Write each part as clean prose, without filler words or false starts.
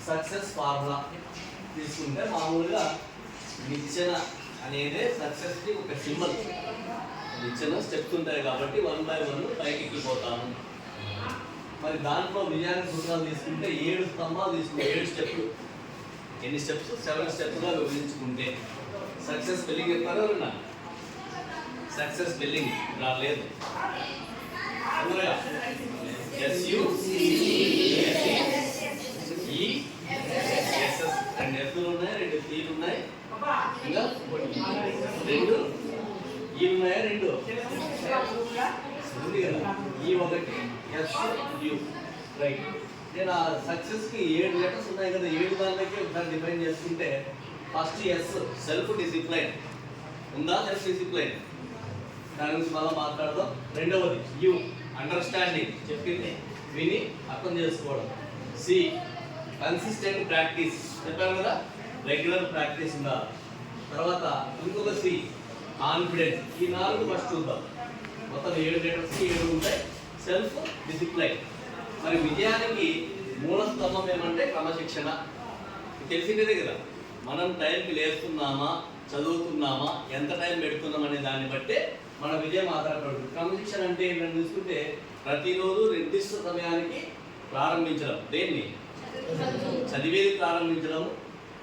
Success formula తీసుకుంటే మామూలుగా నిచ్చెన అనేది సక్సెస్కి ఒక సింబల్. నిచ్చెన స్టెప్స్ ఉంటాయి కాబట్టి 1 by 1 పైకి ఎక్కిపోతాము. మరి దాంట్లో విజయానికి సూత్రాలు తీసుకుంటే 7 స్తంభాలు తీసుకుంటే 7 స్టెప్లు. ఎన్ని స్టెప్స్? 7 స్టెప్స్గా విభజించుకుంటే సక్సెస్ స్పెల్లింగ్ చెప్తారు ఎవరన్నా? సక్సెస్ స్పెల్లింగ్ రాలేదు. అందులో SUCCESS రెండు ఎస్లు ఉన్నాయి, 2 సీలు ఉన్నాయి, ఇంకా 2 ఈ ఉన్నాయా? 2 ఉంది కదా. ఈ ఒకటి SU రైట్. నేను ఆ సక్సెస్కి 7 లెటర్స్ ఉన్నాయి కదా, 7 దానిలోకి ఒకసారి డిఫైన్ చేసుకుంటే ఫస్ట్ ఎస్ సెల్ఫ్ డిసిప్లైన్ ఉందా? సెల్ఫ్ డిసిప్లైన్ దాని గురించి మళ్ళీ మాట్లాడదాం. రెండవది యు అండర్స్టాండింగ్, చెప్పింది విని అర్థం చేసుకోవడం. సి కన్సిస్టెంట్ ప్రాక్టీస్, చెప్పాను కదా, రెగ్యులర్ ప్రాక్టీస్ ఉండాలి. తర్వాత ఇంకొక సి కాన్ఫిడెన్స్. ఈ 4 ఫస్ట్ చూద్దాం. మొత్తం 7 లెటర్స్కి 7 ఉంటాయి. Self discipline. మరి విజయానికి మూల స్తంభం ఏమంటే క్రమశిక్షణ. తెలిసిందే కదా, మనం టైంకి లేస్తున్నామా, చదువుతున్నామా, ఎంత టైం పెడుతున్నాం అనే దాన్ని బట్టే మన విజయం ఆధారపడుతుంది. క్రమశిక్షణ అంటే ఏంటని చూసుకుంటే ప్రతిరోజు నిర్దిష్ట సమయానికి ప్రారంభించడం. దేన్ని? చదివేది ప్రారంభించడం.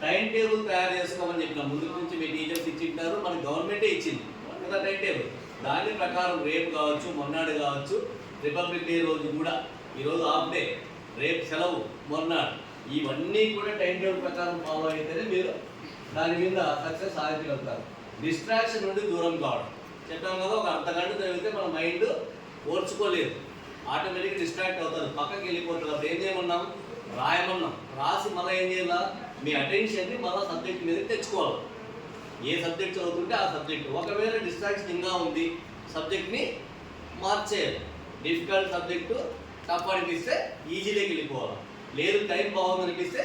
టైం టేబుల్ తయారు చేసుకోమని చెప్పినాం. ముందు నుంచి మీ టీచర్స్ ఇచ్చింటారు, మన గవర్నమెంటే ఇచ్చింది కదా టైం టేబుల్. దాని ప్రకారం రేపు కావచ్చు, మొన్నాడు కావచ్చు, రిపబ్లిక్ డే రోజు కూడా, ఈరోజు హాఫ్ డే, రేపు సెలవు, మొన్నాడు, ఇవన్నీ కూడా టైం టేబుల్ ప్రకారం ఫాలో అయితేనే మీరు దాని మీద సక్సెస్ సాధించగలుగుతారు. డిస్ట్రాక్షన్ నుండి దూరం కావడం. చెప్పాం కదా, ఒక అర్ధగంట చదివితే మన మైండ్ ఓర్చుకోలేదు, ఆటోమేటిక్గా డిస్ట్రాక్ట్ అవుతారు, పక్కకి వెళ్ళిపోతుంది. అప్పుడు ఏం చేయమన్నాం? రాయమన్నాం. రాసి మళ్ళీ ఏం చేయాలా? మీ అటెన్షన్ని మళ్ళీ సబ్జెక్ట్ మీద తెచ్చుకోవాలి. ఏ సబ్జెక్ట్ చదువుతుంటే ఆ సబ్జెక్ట్. ఒకవేళ డిస్ట్రాక్షన్ ఇంకా ఉంది, సబ్జెక్ట్ని మార్చేయాలి. డిఫికల్ట్ సబ్జెక్టు టఫ్ అనిపిస్తే ఈజీలోకి వెళ్ళిపోవాలి. లేదు టైం బాగుంది అనిపిస్తే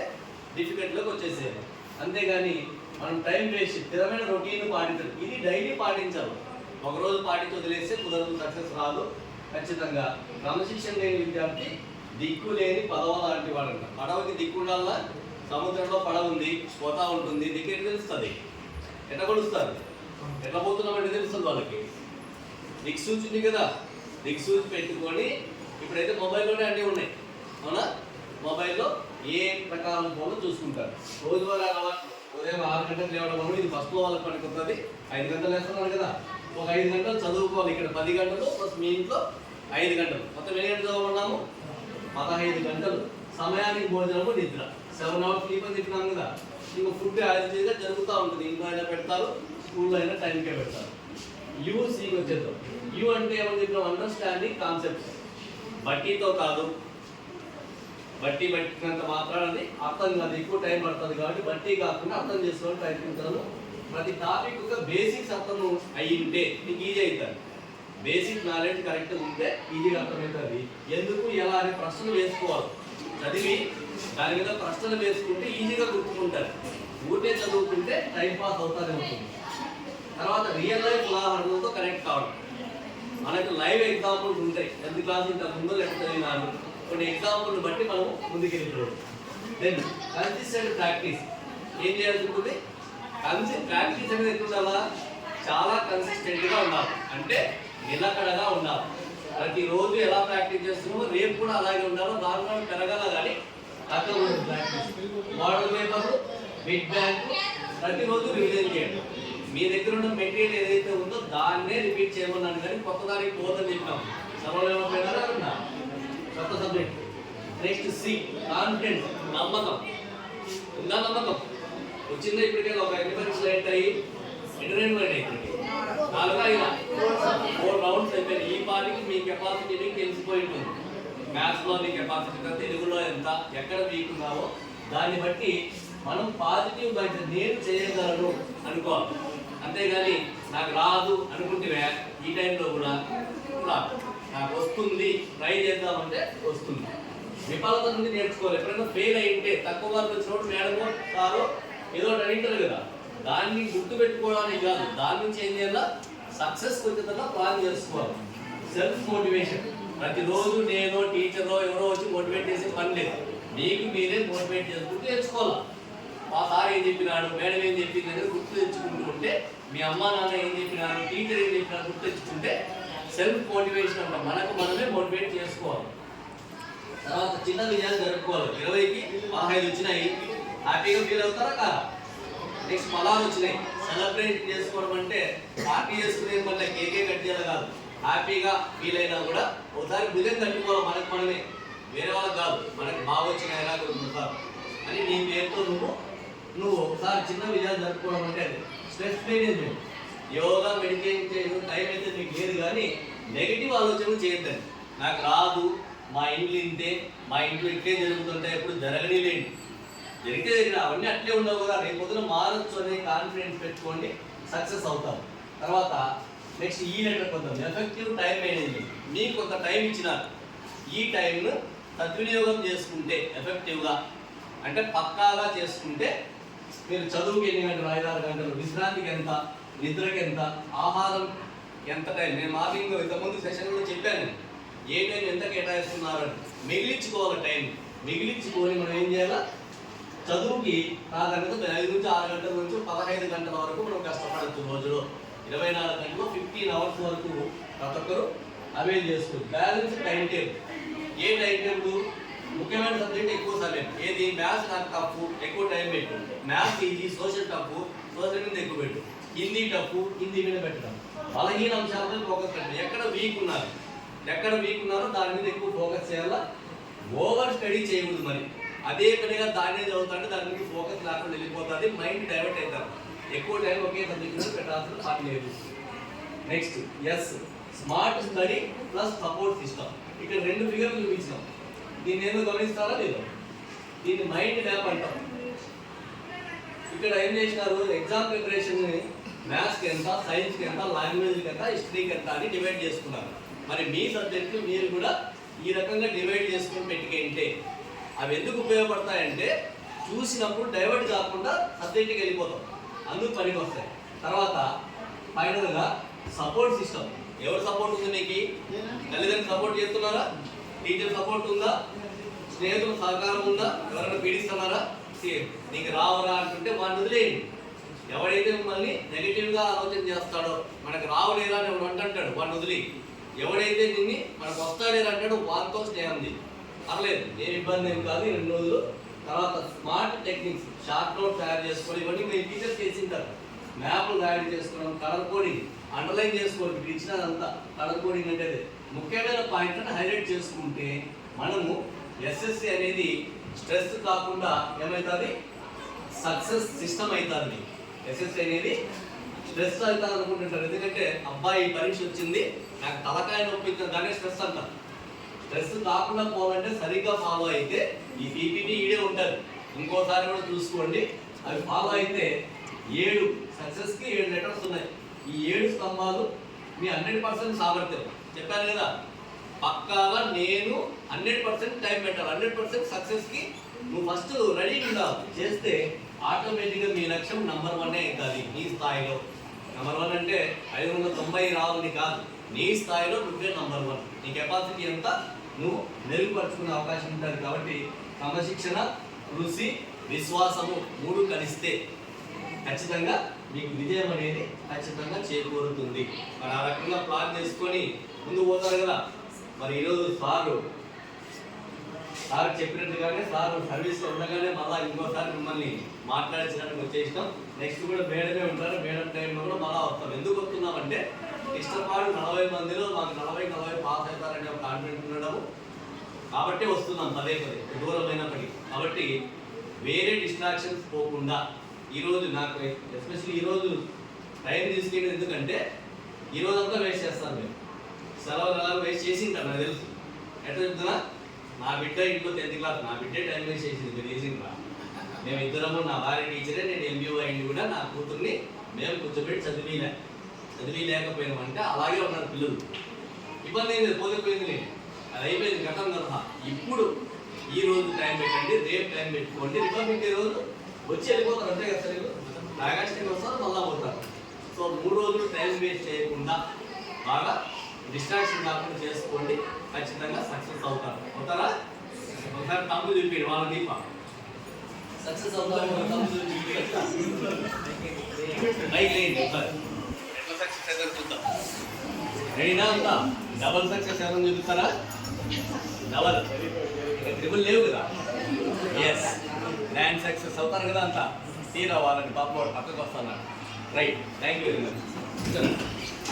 డిఫికల్ట్లోకి వచ్చేసేయాలి. అంతేగాని మనం టైం వేస్ట్, స్థిరమైన రొటీన్ పాటించాలి. ఇది డైలీ పాటించాలి. ఒకరోజు పాటించి వదిలేస్తే కుదరదు, సక్సెస్ రాదు. ఖచ్చితంగా క్రమశిక్షణ లేని విద్యార్థి దిక్కు లేని పడవ లాంటి వాడంట. పడవకి దిక్కు ఉండాలా? సముద్రంలో పడవ ఉంది, పోతా ఉంటుంది, దిక్కు ఎట్లా తెలుస్తుంది? ఎట్లా కొలుస్తారు? ఎట్లా పోతున్నామంటే తెలుస్తుంది వాళ్ళకి. దిక్సూచి ఉంది కదా, దిక్సూచి పెట్టుకొని, ఇప్పుడైతే మొబైల్లోనే అన్నీ ఉన్నాయి, అవునా? మొబైల్లో ఏ ప్రకారం ఫోన్లో చూసుకుంటారు. రోజువారీ అలవాట్లు. ఉదయం 6 గంటలకు లేవడం వల్ల ఇది ఫస్ట్లో వాళ్ళకి పడుతుంది. 5 గంటలు వేస్తున్నారు కదా, ఒక 5 గంటలు చదువుకోవాలి. ఇక్కడ 10 గంటలు ప్లస్ మీ ఇంట్లో 5 గంటలు, మొత్తం ఎన్ని గంటలు చదవమన్నాము? 15 గంటలు. సమయానికి భోజనము, నిద్ర, 7 hours స్లీప్ అని చెప్పినాం కదా. ఇంకా ఫుడ్ యాజిటీగా జరుగుతూ ఉంటుంది. ఇంట్లో అయినా పెడతారు, స్కూల్లో అయినా టైంకే పెడతారు. యూసీకి వచ్చేద్దాం. యూ అంటే ఏమని చెప్పినాం? Understanding concepts. బట్టీతో కాదు, బట్టి పట్టినంత మాత్రాన్ని అర్థం కాదు, ఎక్కువ టైం పడుతుంది కాబట్టి బట్టి కాకుండా అర్థం చేసుకోవడం ప్రయత్నించడము. ప్రతి టాపిక్ ఒక బేసిక్స్ అర్థం అయ్యి ఉంటే నీకు ఈజీ అవుతుంది. బేసిక్ నాలెడ్జ్ కరెక్ట్గా ఉంటే ఈజీగా అర్థమవుతుంది. ఎందుకు, ఎలా అనే ప్రశ్నలు వేసుకోవాలి. చదివి దాని మీద ప్రశ్నలు వేసుకుంటే ఈజీగా గుర్తుకుంటారు. ఊటే చదువుకుంటే టైం పాస్ అవుతానే ఉంటుంది. తర్వాత రియల్ లైఫ్ ఉదాహరణలతో కనెక్ట్ కావడం. మనకు లైవ్ ఎగ్జాంపుల్స్ ఉంటాయి. 10th క్లాస్ ఇంతకు ముందు లెక్క చదివినాను, కొన్ని ఎగ్జాంపుల్ని బట్టి మనం ముందుకెళ్ళిపోవడం. Then consistent practice. ఏం చేయాల్సి ఉంటుంది? ప్రాక్టీస్ అనేది ఎట్లా ఉండాలా? చాలా కన్సిస్టెంట్గా ఉండాలి. అంటే నిలకడగా ఉండాలి. ప్రతిరోజు ఎలా ప్రాక్టీస్ చేస్తున్నామో రేపు కూడా అలాగే ఉండాలి. దానిలో పెరగాల కానీ తక్కువ ప్రాక్టీస్. మోడల్ పేపర్లు, బిగ్ బ్యాంక్ ప్రతిరోజు రివిజన్ చేయండి. మీ దగ్గర ఉన్న మెటీరియల్ ఏదైతే ఉందో దాన్నే రిపీట్ చేయమన్నాను, కానీ కొత్త దానికి పోదని చెప్పాం. సరళమైన పేరా కొత్త సబ్జెక్ట్. నెక్స్ట్ సి కాన్ఫిడెన్స్, నమ్మకం. ఉందా నమ్మకం? వచ్చిందా? ఇప్పటికే ఒక ఎలిమెంట్స్ లైట్ అయ్యి ఎంటర్టైన్మెంట్ అయిపోయింది. 4 రౌండ్స్ అయిపోయింది. ఈ పార్టీకి మీ కెపాసిటీ మీకు తెలిసిపోయి ఉంటుంది. మ్యాథ్స్లో మీ కెపాసిటీ, తెలుగులో ఎంత, ఎక్కడ వీక్ ఉన్నావో దాన్ని బట్టి మనం పాజిటివ్ మైండ్, నేను చేయగలను అనుకోవాలి. అంతేగాని నాకు రాదు అనుకుంటే ఈ టైంలో కూడా రాదు. నాకు వస్తుంది, ట్రై చేద్దామంటే వస్తుంది. విఫలత నుండి నేర్చుకోవాలి. ఎప్పుడైనా ఫెయిల్ అయింటే, తక్కువ మార్కులు వచ్చినప్పుడు మేడమో సారో ఏదో అడిగింటారు కదా, దాన్ని గుర్తుపెట్టుకోవడానికి కాదు, దాని నుంచి ఏం చేయాలా? సక్సెస్కి వచ్చేదా ప్లాన్ చేసుకోవాలి. Self motivation. ప్రతిరోజు నేను టీచర్లో ఎవరో వచ్చి మోటివేట్ చేసే పని లేదు. మీకు మీరే మోటివేట్ చేసుకుంటూ తెచ్చుకోవాలి. మా సార్ ఏం చెప్పినాడు, మేడం ఏం చెప్పింది అనేది గుర్తు తెచ్చుకుంటూ ఉంటే, మీ అమ్మ నాన్న ఏం చెప్పినారు, టీచర్ ఏం చెప్పినారు గుర్తు తెచ్చుకుంటే సెల్ఫ్ మోటివేషన్ అంట, మనకు మనమే మోటివేట్ చేసుకోవాలి. తర్వాత చిన్న విజయాలు జరుపుకోవాలి. 20కి 15 వచ్చినాయి, హ్యాపీగా ఫీల్ అవుతారా కాదా? నెక్స్ట్ 16 వచ్చినాయి, సెలబ్రేట్ చేసుకోవడం అంటే పార్టీ చేసుకునే మళ్ళీ కేకే కట్ చేయాలి కాదు, హ్యాపీగా ఫీల్ అయినా కూడా ఒకసారి భుజం కట్టుకోవాలి మనకు మనమే, వేరే వాళ్ళకి కాదు. మనకి బాగా వచ్చినాయి ఎలా కొడుకుంటారు అని నీ పేరుతో నువ్వు ఒకసారి చిన్న విజయాలు జరుపుకోవడం అంటే అది స్ట్రెస్ మేనేజ్మెంట్. యోగా మెడిటేషన్ చేయడం టైం అయితే మీకు లేదు, కానీ నెగిటివ్ ఆలోచనలు చేయొద్దండి. నాకు రాదు, మా ఇంట్లో ఇంతే, మా ఇంట్లో ఇట్లే జరుగుతుంటాయి, ఎప్పుడు జరగని లేండి. జరిగితే జరిగిన అవన్నీ అట్లే ఉండవు కదా, రేపు పొద్దున మారచ్చు అనే కాన్ఫిడెన్స్ పెట్టుకోండి, సక్సెస్ అవుతాం. తర్వాత నెక్స్ట్ ఈ లెటర్ కొందాం, ఎఫెక్టివ్ టైం మేనేజ్మెంట్. మీకు కొంత టైం ఇచ్చినారు, ఈ టైంను సద్వినియోగం చేసుకుంటే ఎఫెక్టివ్గా అంటే పక్కాగా చేసుకుంటే మీరు చదువుకి ఎన్ని గంటలు, 5-6 గంటలు, విశ్రాంతికి ఎంత, నిద్రకి ఎంత, ఆహారం ఎంత టైం. నేను మార్నింగ్ ఇంతకుముందు సెషన్లో చెప్పాను ఏ టైం ఎంత కేటాయిస్తున్నారని. మిగిలించుకోవాలి టైం, మిగిలించుకొని మనం ఏం చేయాలా, చదువుకి కాదనగా 5 నుంచి 6 గంటల నుంచి 15 గంటల వరకు మనం కష్టపడచ్చు. రోజులో 24 గంటలు 15 అవర్స్ వరకు ప్రతి ఒక్కరు అవైల్ చేసుకోవచ్చు. Balance time table. ఏ టైం టేబుల్? ముఖ్యమైన సబ్జెక్ట్ ఎక్కువ సమయం ఏది, మ్యాథ్స్ నాకు టఫ్, ఎక్కువ టైం పెట్టు. Maths easy, social tough, social మీద ఎక్కువ పెట్టు. హిందీ టఫ్, హిందీ మీద పెట్టడం. బలహీన అంశాలపై ఫోకస్ పెట్టండి. ఎక్కడ వీక్ ఉన్నారో దాని మీద ఎక్కువ ఫోకస్ చేయాలా. ఓవర్ స్టడీ చేయకూడదు. మరి అదే పనిగా దాన్నే చదువుతాంటే దాని మీద ఫోకస్ లేకుండా వెళ్ళిపోతుంది, మైండ్ డైవర్ట్ అవుతారు. ఎక్కువ టైం ఒకే సబ్జెక్ట్ మీద పెట్టాల్సిన పని లేదు. Next smart study plus support system. ఇక్కడ 2 ఫిగర్లు చూపించాం, దీన్ని ఏదో గమనిస్తారా లేదు? దీన్ని మైండ్ మ్యాప్ అంటాం. ఇక్కడ ఏం చేసినారు, ఎగ్జామ్ ప్రిపరేషన్ మ్యాథ్స్కి ఎంత, సైన్స్కి ఎంత, లాంగ్వేజ్కి ఎంత, హిస్టరీకి ఎంత అని డివైడ్ చేసుకున్నారు. మరి మీ సబ్జెక్టు మీరు కూడా ఈ రకంగా డివైడ్ చేసుకుని పెట్టుకుంటే అవి ఎందుకు ఉపయోగపడతాయంటే చూసినప్పుడు డైవర్ట్ కాకుండా సబ్జెక్ట్కి వెళ్ళిపోతాం, అందుకు పనికి వస్తాయి. తర్వాత ఫైనల్గా సపోర్ట్ సిస్టమ్. ఎవరు సపోర్ట్ ఉంది మీకు? తల్లిదండ్రులు సపోర్ట్ చేస్తున్నారా? టీచర్ సపోర్ట్ ఉందా? స్నేహితుల సహకారం ఉందా? ఎవరైనా పీడిస్తున్నారా? నీకు రావరా అంటుంటే వాడిని వదిలేయండి. ఎవడైతే మిమ్మల్ని నెగిటివ్గా ఆలోచన చేస్తాడో, మనకు రావలేరా అని ఎవడు అంటాడు, వాడిని వదిలి. ఎవడైతే దీన్ని మనకు వస్తాడేరా అంటాడో వారితో స్నేహం చేయి, పర్లేదు, ఏం ఇబ్బంది ఏం కాదు. 2 రోజులు తర్వాత స్మార్ట్ టెక్నిక్స్, షార్ట్ నోట్ తయారు చేసుకోవడం, ఇవన్నీ మీరు టీచర్స్ చేసింటారు. మ్యాప్లు తయారు చేసుకోవడం, కలర్ కోడింగ్, అండర్లైన్ చేసుకోవడం, ఇప్పుడు ఇచ్చినదంతా కలర్ కోడింగ్ అంటే ముఖ్యమైన పాయింట్లను హైలైట్ చేసుకుంటే మనము ఎస్ఎస్సి అనేది స్ట్రెస్ కాకుండా ఏమవుతుంది, సక్సెస్ సిస్టమ్ అవుతుంది. ఎస్ఎస్సి అనేది స్ట్రెస్ అవుతుంది అనుకుంటుంటారు, ఎందుకంటే అబ్బాయి పరీక్ష వచ్చింది నాకు తలకాయ నొప్పి దాన్ని స్ట్రెస్ అంటారు. స్ట్రెస్ కాకుండా పోవాలంటే సరిగ్గా ఫాలో అయితే ఈ పీపీటీ ఈడే ఉంటుంది, ఇంకోసారి కూడా చూసుకోండి. అవి ఫాలో అయితే 7 సక్సెస్కి 7 లెటర్స్ ఉన్నాయి. ఈ 7 స్తంభాలు మీ 100% సామర్థ్యం. చెప్పాను కదా, పక్కాగా నేను 100% టైం పెట్టాలి. 100% సక్సెస్కి నువ్వు ఫస్ట్ రెడీ ఉండాలి. చేస్తే ఆటోమేటిక్గా మీ లక్ష్యం నెంబర్ 1 అవుతుంది నీ స్థాయిలో. నెంబర్ 1 అంటే 590 రావాలని కాదు, నీ స్థాయిలో నువ్వే నెంబర్ 1. నీ కెపాసిటీ ఎంత నువ్వు మెరుగుపరుచుకునే అవకాశం ఉంటుంది. కాబట్టి క్రమశిక్షణ, కృషి, విశ్వాసము 3 కలిస్తే ఖచ్చితంగా మీకు విజయం అనేది ఖచ్చితంగా చేకూరుతుంది. మరి ఆ రకంగా ప్లాన్ చేసుకొని ముందు పోతారు కదా. మరి ఈరోజు సార్ చెప్పినట్టుగానే సార్ సర్వీస్లో ఉండగానే మళ్ళీ ఇంకోసారి మిమ్మల్ని మాట్లాడించడానికి వచ్చేసినాం. నెక్స్ట్ కూడా మేడమే ఉంటారు, మేడం టైంలో కూడా మళ్ళీ వస్తాం. ఎందుకు వస్తున్నామంటే ఇష్టపాటు 40 మందిలో మాకు 40 పాస్ అవుతారనే ఒక కాన్ఫిడెంట్ ఉండడము కాబట్టి వస్తున్నాం పదే దూరమైనప్పటికీ. కాబట్టి వేరే డిస్ట్రాక్షన్స్ పోకుండా ఈరోజు నాకు ఎస్పెషల్లీ ఈరోజు టైం తీసుకెళ్ళి, ఎందుకంటే ఈరోజు అంతా వేస్ట్ చేస్తాను. మేము సెలవులు ఎలా వేస్ట్ చేసి ఉంటాను నాకు తెలుసు. ఎట్లా చెప్తున్నా, నా బిడ్డ ఇంట్లో 10th క్లాస్, నా బిడ్డే టైం వేస్ట్ చేసింది. మీరు చేసిండ్రా? మేము ఇద్దరము, నా భార్య టీచరే, నేను ఎంబీఓ అయింది కూడా, నా కూతుర్ని మేము కూర్చోబెట్టి చదివిలేకపోయినామంటే అలాగే ఉన్నారు పిల్లలు. ఇబ్బంది అయింది, పోతే లేదు, అది అయిపోయింది, గతం కదా. ఇప్పుడు ఈ రోజు టైం పెట్టండి, రేపు టైం పెట్టుకోండి. రిపబ్లిక్ డే రోజు వచ్చి వెళ్ళిపోతారు అంతే కదా. సరే నాగాస్టింగ్ వస్తారు, మళ్ళా పోతారు. సో 3 రోజులు టైం వేస్ట్ చేయకుండా బాగా డిస్ట్రాక్షన్ కాకుండా చేసుకోండి, ఖచ్చితంగా సక్సెస్ అవుతారా? ఒకసారి తమ్ముడు చూపించాడు వాళ్ళ దీప సక్సెస్ అవుతాము తమ్ముడు బైక్ లేండి ఎట్లా సక్సెస్ అయితే చూద్దాం రెడీనా ఉందా డబల్ సక్సెస్ ఎవరైనా చూపిస్తారా డబల్ ఇంకా ట్రిపుల్ లేవు కదా ఎస్ గ్రాండ్ సక్సెస్ అవుతారు కదా అంతా తీరా వాళ్ళని పాప వాడు పక్కకు వస్తున్నారు right thank you very much